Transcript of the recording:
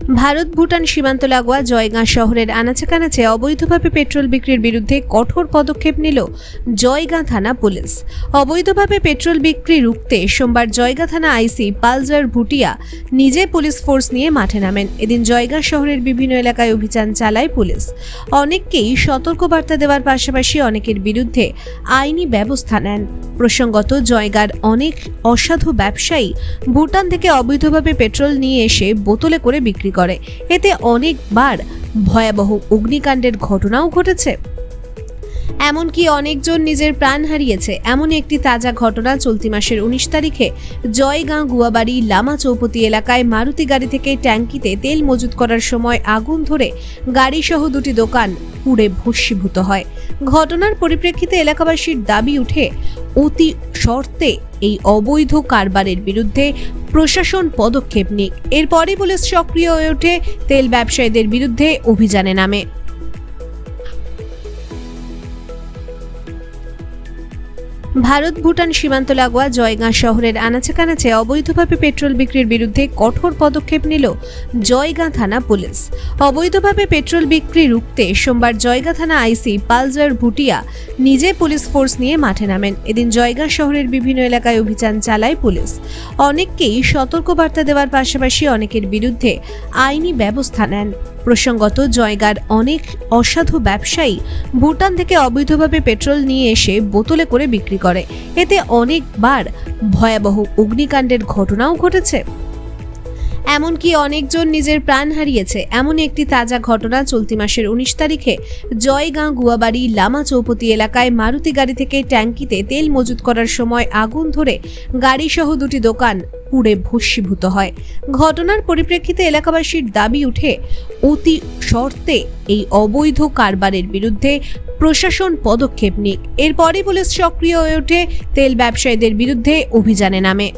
ভারত ভুটান সীমান্ত লাগোয়া জয়গাঁ শহরের আনাচে কানাচে অবৈধভাবে পেট্রোল বিক্রির বিরুদ্ধে কঠোর পদক্ষেপ নিল জয়গাঁ থানা পুলিশ। অবৈধভাবে পেট্রোল বিক্রি রুখতে সোমবার জয়গাঁ থানা আইসি পালজার ভুটিয়া নিজে পুলিশ ফোর্স নিয়ে মাঠে নামেন। এদিন জয়গাঁ শহরের বিভিন্ন এলাকায় অভিযান চালায় পুলিশ। অনেককেই সতর্কবার্তা দেওয়ার পাশাপাশি অনেকের বিরুদ্ধে আইনি ব্যবস্থা নেন। প্রসঙ্গত, জয়গাঁর অনেক অসাধু ব্যবসায়ী ভুটান থেকে অবৈধভাবে পেট্রোল নিয়ে এসে বোতলে করে বিক্রি করে। এতে অনেকবার ভয়াবহ অগ্নিকাণ্ডের ঘটনাও ঘটেছে, এমনকি অনেকজন নিজের প্রাণ হারিয়েছে। এমন একটি তাজা ঘটনা চলতি মাসের 19 তারিখে জয়গাঁ গুয়াবাড়ি লামা চৌপতি এলাকায় মারুতি গাড়ি থেকে ট্যাঙ্কিতে তেল মজুত করার সময় আগুন ধরে গাড়ি সহ দুটি দোকান পুড়ে ভস্মীভূত হয়। ঘটনার পরিপ্রেক্ষিতে এলাকাবাসীর দাবি উঠে অতি শর্তে এই অবৈধ কারবারের বিরুদ্ধে প্রশাসন পদক্ষেপ নিক। এরপরই পুলিশ সক্রিয় হয়ে ওঠে, তেল ব্যবসায়ীদের বিরুদ্ধে অভিযানে নামে। ভারত ভুটান সীমান্ত লাগোয়া জয়গাঁ শহরের আনাচে কানাচে অবৈধভাবে পেট্রোল বিক্রির বিরুদ্ধে কঠোর পদক্ষেপ নিল জয়গাঁ থানা পুলিশ। অবৈধভাবে পেট্রোল বিক্রি রুখতে সোমবার জয়গাঁ থানা আইসি পালজার ভুটিয়া নিজে পুলিশ ফোর্স নিয়ে মাঠে নামেন। এদিন জয়গাঁ শহরের বিভিন্ন এলাকায় অভিযান চালায় পুলিশ। অনেককেই সতর্কবার্তা দেওয়ার পাশাপাশি অনেকের বিরুদ্ধে আইনি ব্যবস্থা নেন। প্রসঙ্গত, জয়গাঁর অনেক অসাধু ব্যবসায়ী ভুটান থেকে অবৈধভাবে পেট্রোল নিয়ে এসে বোতলে করে বিক্রি করে। এতে অনেকবার ভয়াবহ অগ্নিকাণ্ডের ঘটনাও ঘটেছে, এমনকি অনেকজন নিজের প্রাণ হারিয়েছে। এমন একটি তাজা ঘটনা চলতি মাসের 19 তারিখে জয়গাঁ গুয়াবাড়ি লামা চৌপতি এলাকায় মারুতি গাড়ি থেকে ট্যাঙ্কিতে তেল মজুত করার সময় আগুন ধরে গাড়ি সহ দুটি দোকান পুড়ে ভস্মীভূত হয়। ঘটনার পরিপ্রেক্ষিতে এলাকাবাসীর দাবি উঠে অতি শর্তে এই অবৈধ কারবারের বিরুদ্ধে প্রশাসন পদক্ষেপ নিক। এরপরই পুলিশ সক্রিয় হয়ে ওঠে, তেল ব্যবসায়ীদের বিরুদ্ধে অভিযানে নামে।